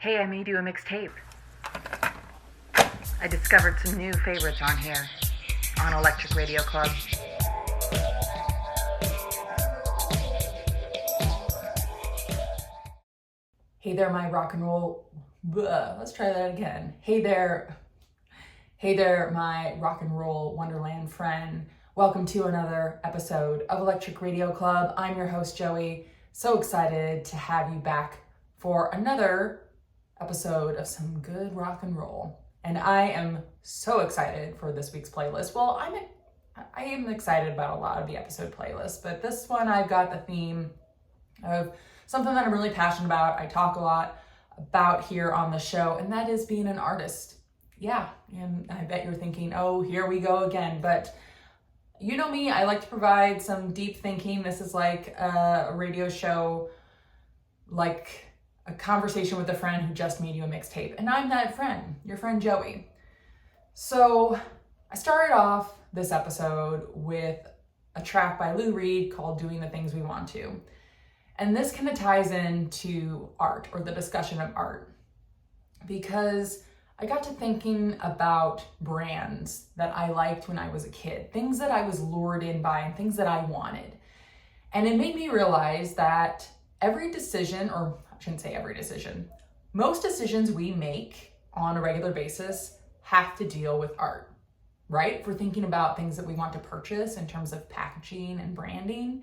Hey, I made you a mixtape. I discovered some new favorites on here, on Electric Radio Club. Hey there, my rock and roll. Let's try that again. Hey there, my rock and roll Wonderland friend. Welcome to another episode of Electric Radio Club. I'm your host, Joey. So excited to have you back for another episode of some good rock and roll. And I am so excited for this week's playlist. Well, I am excited about a lot of the episode playlists, but this one I've got the theme of something that I'm really passionate about. I talk a lot about here on the show, and that is being an artist. Yeah, and I bet you're thinking, oh, here we go again. But you know me, I like to provide some deep thinking. This is like a radio show, like a conversation with a friend who just made you a mixtape. And I'm that friend, your friend Joey. So I started off this episode with a track by Lou Reed called Doing the Things We Want To. And this kind of ties into art, or the discussion of art, because I got to thinking about brands that I liked when I was a kid, things that I was lured in by and things that I wanted. And it made me realize that every decision, or I shouldn't say every decision, most decisions we make on a regular basis have to deal with art, right? If we're thinking about things that we want to purchase in terms of packaging and branding,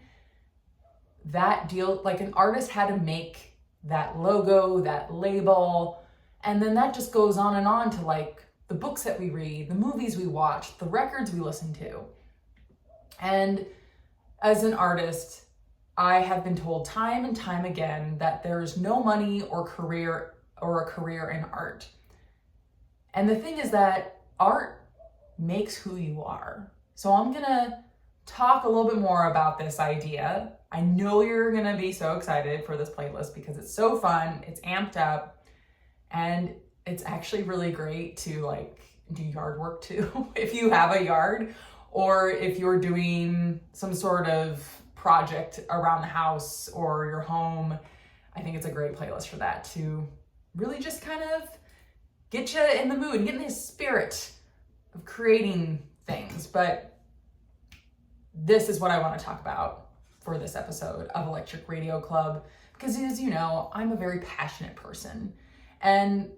that deal, like an artist had to make that logo, that label, and then that just goes on to like the books that we read, the movies we watch, the records we listen to. And as an artist, I have been told time and time again that there is no money or a career in art. And the thing is that art makes who you are. So I'm gonna talk a little bit more about this idea. I know you're gonna be so excited for this playlist because it's so fun, it's amped up, and it's actually really great to like do yard work too, if you have a yard, or if you're doing some sort of project around the house or your home. I think it's a great playlist for that, to really just kind of get you in the mood, get in the spirit of creating things. But this is what I want to talk about for this episode of Electric Radio Club, because as you know, I'm a very passionate person. And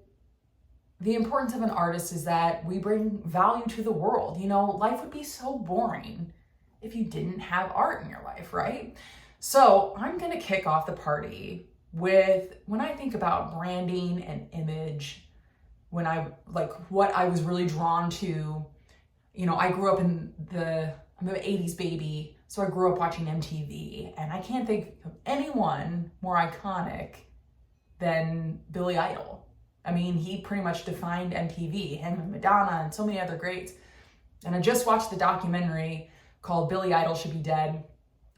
the importance of an artist is that we bring value to the world. You know, life would be so boring if you didn't have art in your life, right? So I'm gonna kick off the party with, when I think about branding and image, when I like what I was really drawn to, you know, I grew up I'm an 80s baby, so I grew up watching MTV, and I can't think of anyone more iconic than Billy Idol. I mean, he pretty much defined MTV, him and Madonna and so many other greats. And I just watched the documentary called Billy Idol Should Be Dead.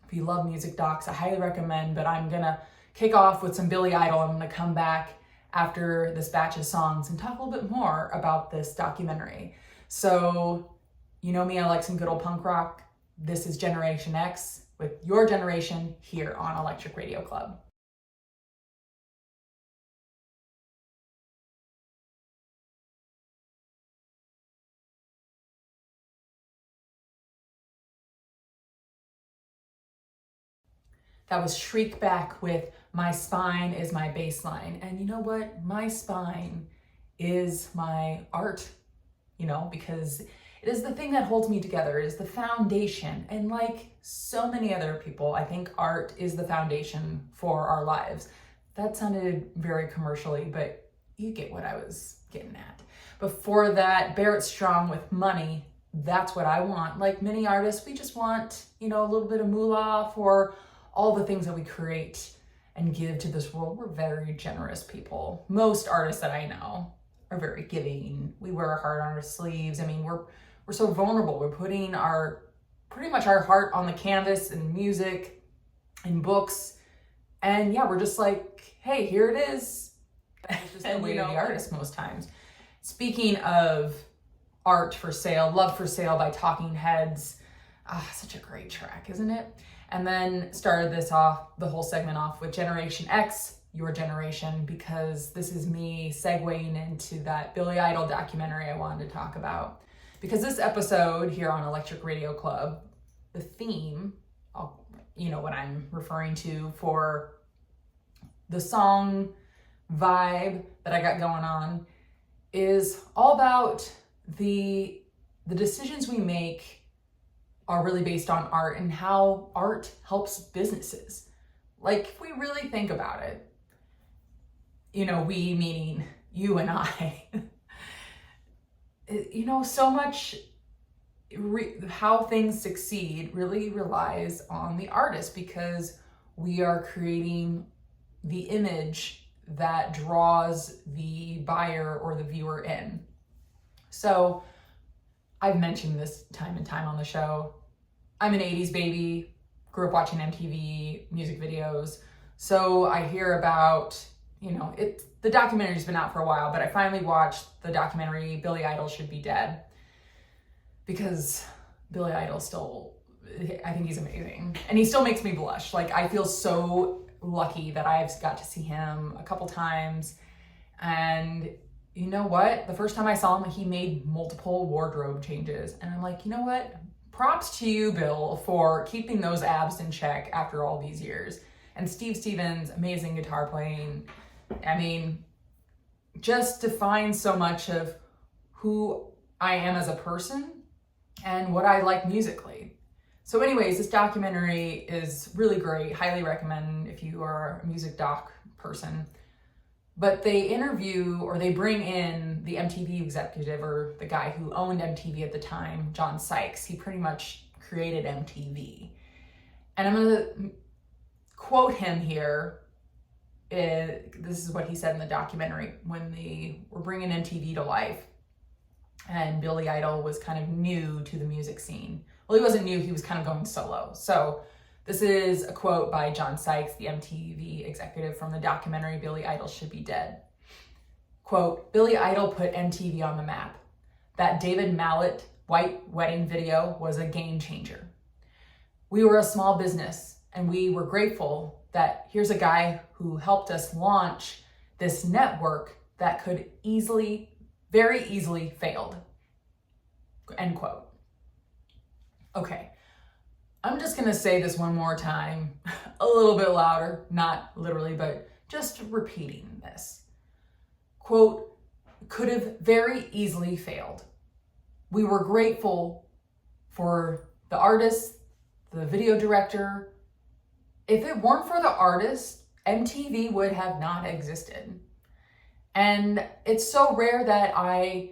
If you love music docs, I highly recommend, but I'm gonna kick off with some Billy Idol. I'm gonna come back after this batch of songs and talk a little bit more about this documentary. So, you know me, I like some good old punk rock. This is Generation X with Your Generation here on Electric Radio Club. That was Shriekback with My Spine Is My Baseline. And you know what? My spine is my art, you know, because it is the thing that holds me together. It is the foundation. And like so many other people, I think art is the foundation for our lives. That sounded very commercially, but you get what I was getting at. Before that, Barrett Strong with Money. That's what I want. Like many artists, we just want, you know, a little bit of moolah for all the things that we create and give to this world. We're very generous people. Most artists that I know are very giving. We wear our heart on our sleeves. I mean, we're so vulnerable. We're putting pretty much our heart on the canvas in music, in books. And yeah, we're just like, hey, here it is. It's just the way of the artist most times. Speaking of art for sale, Love for Sale by Talking Heads. Such a great track, isn't it? And then started the whole segment off with Generation X your generation, because this is me segueing into that Billy Idol documentary I wanted to talk about. Because this episode here on Electric Radio Club, the theme, what I'm referring to for the song vibe that I got going on, is all about the decisions we make are really based on art and how art helps businesses. Like, if we really think about it, we meaning you and I, so much how things succeed really relies on the artist, because we are creating the image that draws the buyer or the viewer in. So I've mentioned this time and time on the show. I'm an 80s baby, grew up watching MTV music videos. So I hear about, the documentary's been out for a while, but I finally watched the documentary Billy Idol Should Be Dead, because Billy Idol I think he's amazing. And he still makes me blush. Like, I feel so lucky that I've got to see him a couple times. And you know what? The first time I saw him, he made multiple wardrobe changes. And I'm like, you know what? Props to you, Bill, for keeping those abs in check after all these years. And Steve Stevens, amazing guitar playing. I mean, just defines so much of who I am as a person and what I like musically. So anyways, this documentary is really great. Highly recommend if you are a music doc person. But they bring in the MTV executive, or the guy who owned MTV at the time, John Sykes. He pretty much created MTV. And I'm going to quote him here. This is what he said in the documentary when they were bringing MTV to life. And Billy Idol was kind of new to the music scene. Well, he wasn't new, he was kind of going solo. So this is a quote by John Sykes, the MTV executive, from the documentary Billy Idol Should Be Dead. Quote, "Billy Idol put MTV on the map. That David Mallet white wedding video was a game changer. We were a small business, and we were grateful that here's a guy who helped us launch this network that could very easily failed." End quote. Okay, I'm just gonna say this one more time, a little bit louder, not literally, but just repeating this. Quote, "Could have very easily failed. We were grateful for the artist, the video director. If it weren't for the artist, MTV would have not existed." And it's so rare that I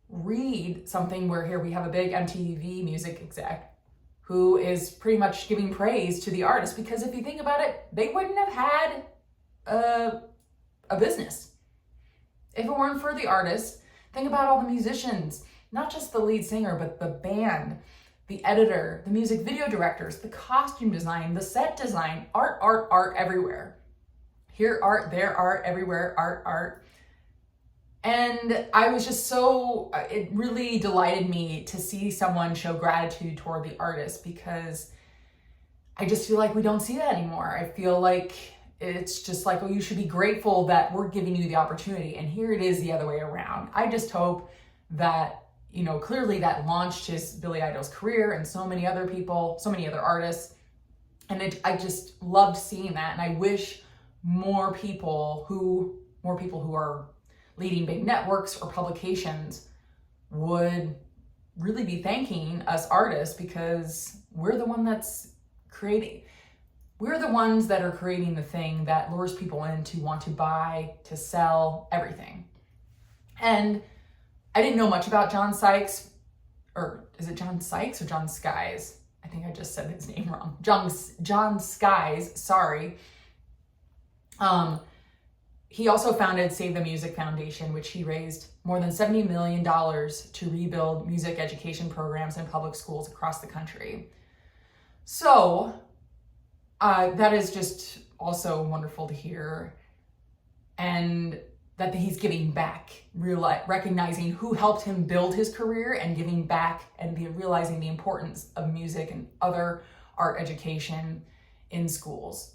read something where here we have a big MTV music exec who is pretty much giving praise to the artist, because if you think about it, they wouldn't have had a business if it weren't for the artist. Think about all the musicians, not just the lead singer, but the band, the editor, the music video directors, the costume design, the set design, art everywhere. Here art, there art, everywhere art. And I was just it really delighted me to see someone show gratitude toward the artist, because I just feel like we don't see that anymore. I feel like it's just like, well, you should be grateful that we're giving you the opportunity. And here it is the other way around. I just hope that, clearly that launched Billy Idol's career, and so many other people, so many other artists. And I just loved seeing that. And I wish more people who are leading big networks or publications would really be thanking us artists, because we're the ones that are creating the thing that lures people in to want to buy, to sell, everything. And I didn't know much about John Sykes, or is it John Sykes or John Skies? I think I just said his name wrong. John Skies, sorry. He also founded Save the Music Foundation, which he raised more than $70 million to rebuild music education programs in public schools across the country. So that is just also wonderful to hear. And that he's giving back, recognizing who helped him build his career, and giving back and realizing the importance of music and other art education in schools.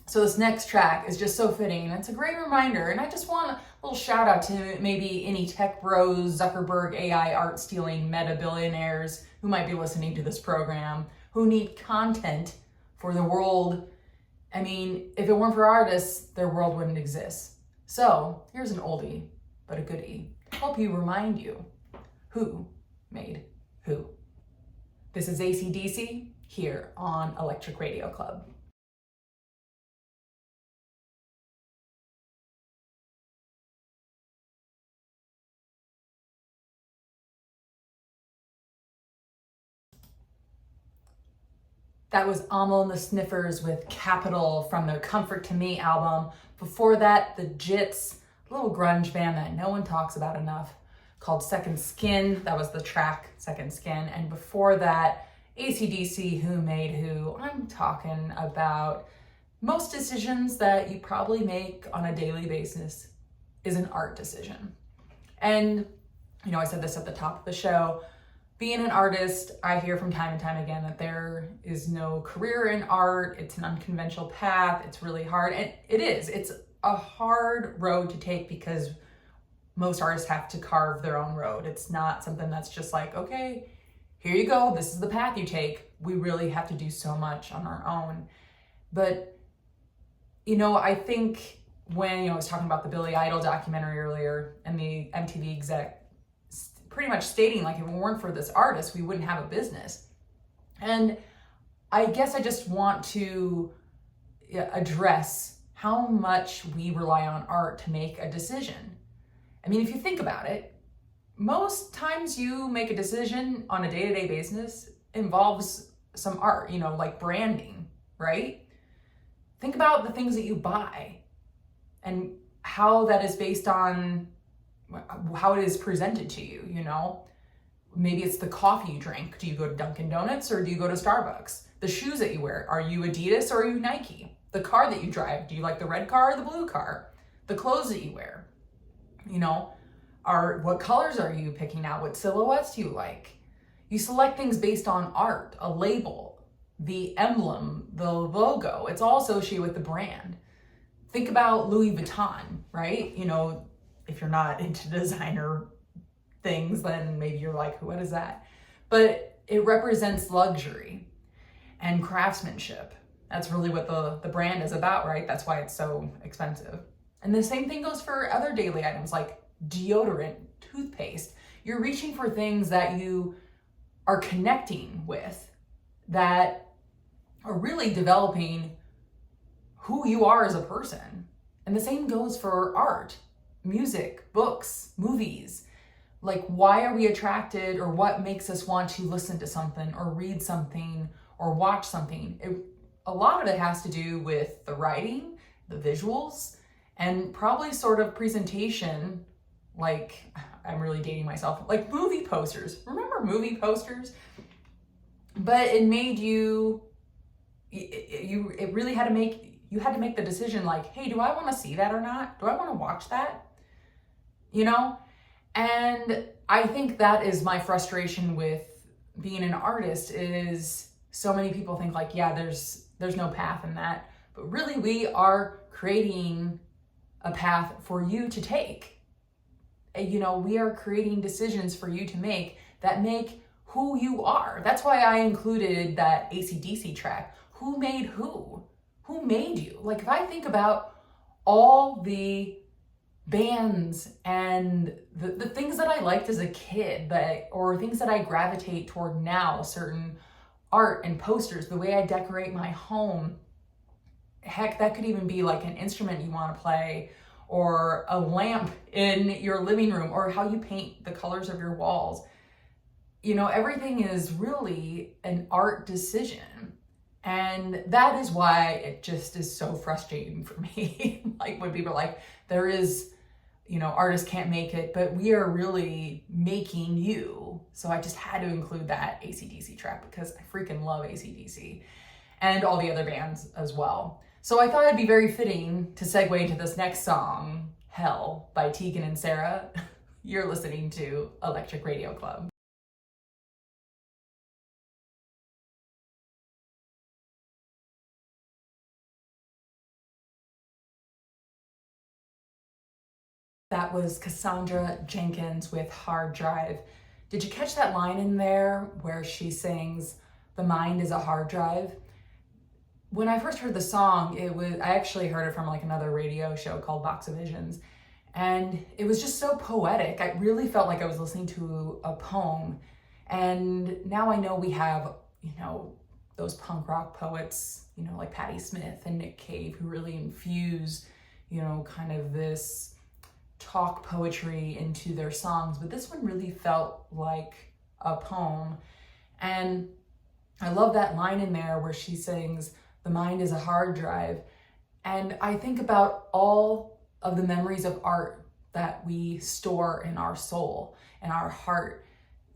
So this next track is just so fitting, and it's a great reminder. And I just want a little shout out to maybe any tech bros, Zuckerberg, AI, art stealing, meta billionaires who might be listening to this program, who need content for the world. I mean, if it weren't for artists, their world wouldn't exist. So here's an oldie, but a goodie. Help you remind you who made who. This is AC/DC here on Electric Radio Club. That was Amyl and the Sniffers with Capital from their Comfort to Me album. Before that, the Jits, a little grunge band that no one talks about enough, called Second Skin. That was the track, Second Skin. And before that, AC/DC, Who Made Who. I'm talking about most decisions that you probably make on a daily basis is an art decision. And, you know, I said this at the top of the show, being an artist, I hear from time and time again that there is no career in art. It's an unconventional path. It's really hard. And it is. It's a hard road to take because most artists have to carve their own road. It's not something that's just like, okay, here you go. This is the path you take. We really have to do so much on our own. But, you know, I think when, I was talking about the Billy Idol documentary earlier and the MTV exec pretty much stating like if it weren't for this artist, we wouldn't have a business. And I guess I just want to address how much we rely on art to make a decision. I mean, if you think about it, most times you make a decision on a day-to-day basis involves some art, like branding, right? Think about the things that you buy and how that is based on how it is presented to you, Maybe it's the coffee you drink. Do you go to Dunkin' Donuts or do you go to Starbucks? The shoes that you wear, are you Adidas or are you Nike? The car that you drive, do you like the red car or the blue car? The clothes that you wear, what colors are you picking out? What silhouettes do you like? You select things based on art, a label, the emblem, the logo. It's all associated with the brand. Think about Louis Vuitton, right? If you're not into designer things, then maybe you're like, what is that? But it represents luxury and craftsmanship. That's really what the brand is about, right? That's why it's so expensive. And the same thing goes for other daily items like deodorant, toothpaste. You're reaching for things that you are connecting with, that are really developing who you are as a person. And the same goes for art, music, books, movies. Like, why are we attracted, or what makes us want to listen to something or read something or watch something? A lot of it has to do with the writing, the visuals, and probably sort of presentation. Like, I'm really dating myself, like movie posters. Remember movie posters? But it made you really had to make the decision like, hey, do I want to see that or not? Do I want to watch that? And I think that is my frustration with being an artist, is so many people think like, yeah, there's no path in that. But really, we are creating a path for you to take. We are creating decisions for you to make that make who you are. That's why I included that AC/DC track. Who made who? Who made you? Like, if I think about all the bands and the things that I liked as a kid, or things that I gravitate toward now, certain art and posters, the way I decorate my home, heck, that could even be like an instrument you want to play, or a lamp in your living room, or how you paint the colors of your walls. Everything is really an art decision. And that is why it just is so frustrating for me. Like, when people are like, there is, artists can't make it, but we are really making you. So I just had to include that AC/DC track because I freaking love AC/DC and all the other bands as well. So I thought it'd be very fitting to segue into this next song, Hell by Tegan and Sara. You're listening to Electric Radio Club. That was Cassandra Jenkins with Hard Drive. Did you catch that line in there where she sings, "The mind is a hard drive"? When I first heard the song, I actually heard it from like another radio show called Box of Visions. And it was just so poetic. I really felt like I was listening to a poem. And now I know we have, those punk rock poets, like Patti Smith and Nick Cave, who really infuse, kind of this talk poetry into their songs. But this one really felt like a poem. And I love that line in there where she sings, "The mind is a hard drive." And I think about all of the memories of art that we store in our soul and our heart,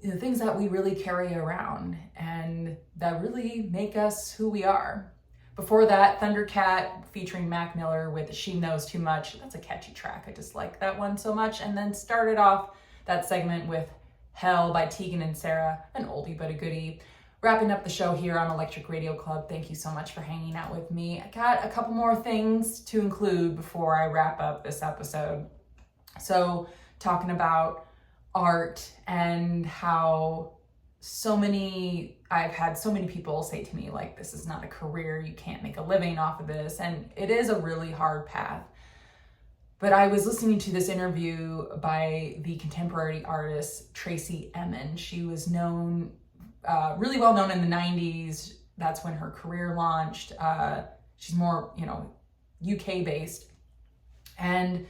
the things that we really carry around and that really make us who we are. Before that, Thundercat featuring Mac Miller with "She Knows Too Much." That's a catchy track. I just like that one so much. And then started off that segment with "Hell" by Tegan and Sara, an oldie but a goodie. Wrapping up the show here on Electric Radio Club. Thank you so much for hanging out with me. I got a couple more things to include before I wrap up this episode. So, talking about art and how I've had so many people say to me, like, this is not a career, you can't make a living off of this. And it is a really hard path. But I was listening to this interview by the contemporary artist Tracey Emin. She was really well known in the 90s. That's when her career launched. She's more, UK based. And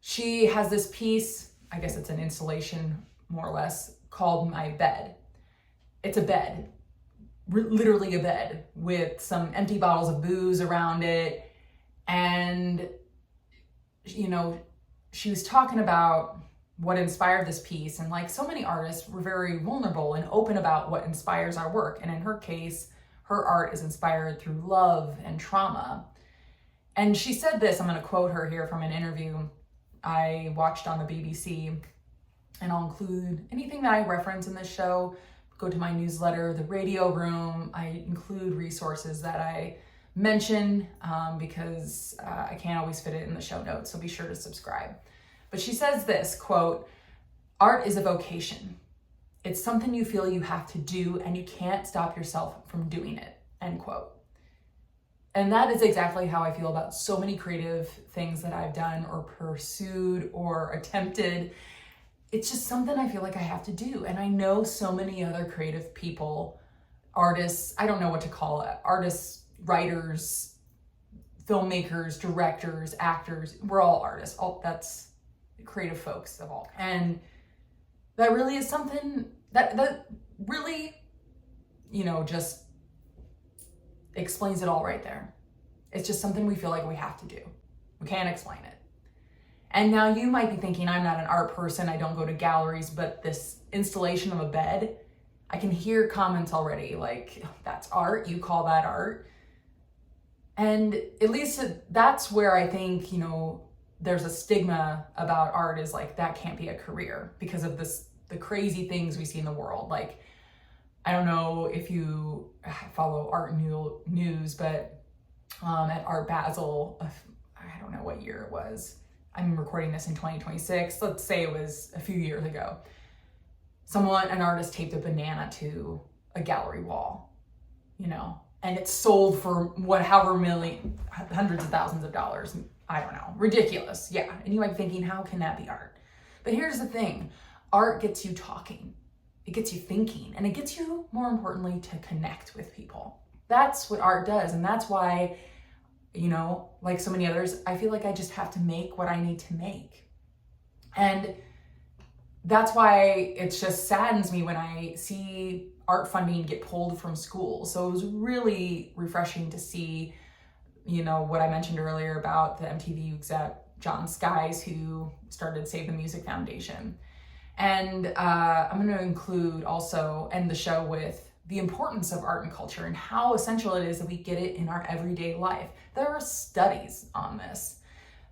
she has this piece, I guess it's an installation more or less, called "My Bed." It's a bed, literally a bed with some empty bottles of booze around it. And, she was talking about what inspired this piece. And like so many artists, we're very vulnerable and open about what inspires our work. And in her case, her art is inspired through love and trauma. And she said this, I'm going to quote her here from an interview I watched on the BBC, and I'll include anything that I reference in this show. Go to my newsletter, The Radio Room. I include resources that I mention because I can't always fit it in the show notes, so be sure to subscribe. But she says this, quote, "Art is a vocation. It's something you feel you have to do and you can't stop yourself from doing it," end quote. And that is exactly how I feel about so many creative things that I've done or pursued or attempted. It's just something I feel like I have to do. And I know so many other creative people, artists, I don't know what to call it, artists, writers, filmmakers, directors, actors, we're all artists. That's creative folks of all kinds. And that really is something that really, just explains it all right there. It's just something we feel like we have to do. We can't explain it. And now you might be thinking, I'm not an art person, I don't go to galleries, but this installation of a bed, I can hear comments already like, "That's art, you call that art?" And at least that's where I think, there's a stigma about art, is like, that can't be a career because of the crazy things we see in the world. Like, I don't know if you follow art news, but at Art Basel, I don't know what year it was. I'm recording this in 2026. Let's say it was a few years ago. An artist taped a banana to a gallery wall, and it's sold for hundreds of thousands of dollars. I don't know, ridiculous. Yeah. And you might be thinking, how can that be art? But here's the thing. Art gets you talking. It gets you thinking, and it gets you, more importantly, to connect with people. That's what art does. And that's why, like so many others, I feel like I just have to make what I need to make. And that's why it just saddens me when I see art funding get pulled from schools. So it was really refreshing to see, what I mentioned earlier about the MTV exec, John Skies, who started Save the Music Foundation. And I'm going to include also, end the show with the importance of art and culture and how essential it is that we get it in our everyday life. There are studies on this.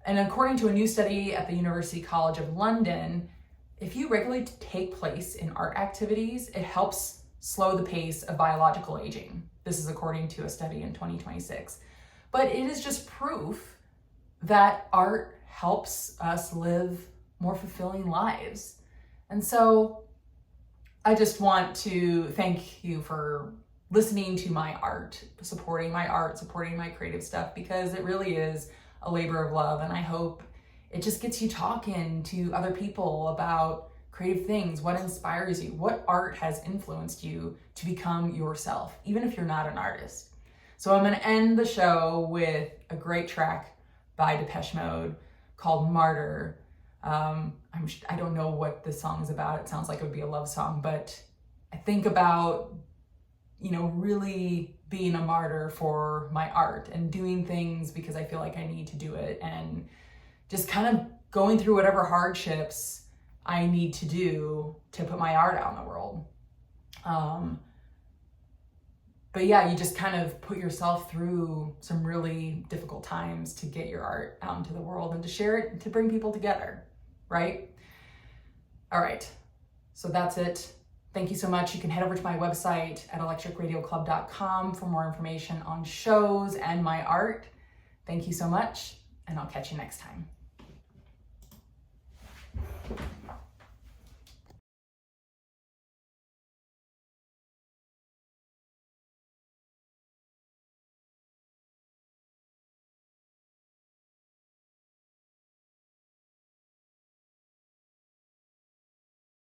And according to a new study at the University College of London, if you regularly take place in art activities, it helps slow the pace of biological aging. This is according to a study in 2026. But it is just proof that art helps us live more fulfilling lives. And so I just want to thank you for listening to my art, supporting my creative stuff, because it really is a labor of love. And I hope it just gets you talking to other people about creative things, what inspires you, what art has influenced you to become yourself, even if you're not an artist. So I'm going to end the show with a great track by Depeche Mode called Martyr. I don't know what this song is about. It sounds like it would be a love song, but I think about, really being a martyr for my art and doing things because I feel like I need to do it, and just kind of going through whatever hardships I need to do to put my art out in the world. But yeah, you just kind of put yourself through some really difficult times to get your art out into the world and to share it, to bring people together, right? All right, so that's it. Thank you so much. You can head over to my website at electricradioclub.com for more information on shows and my art. Thank you so much, and I'll catch you next time.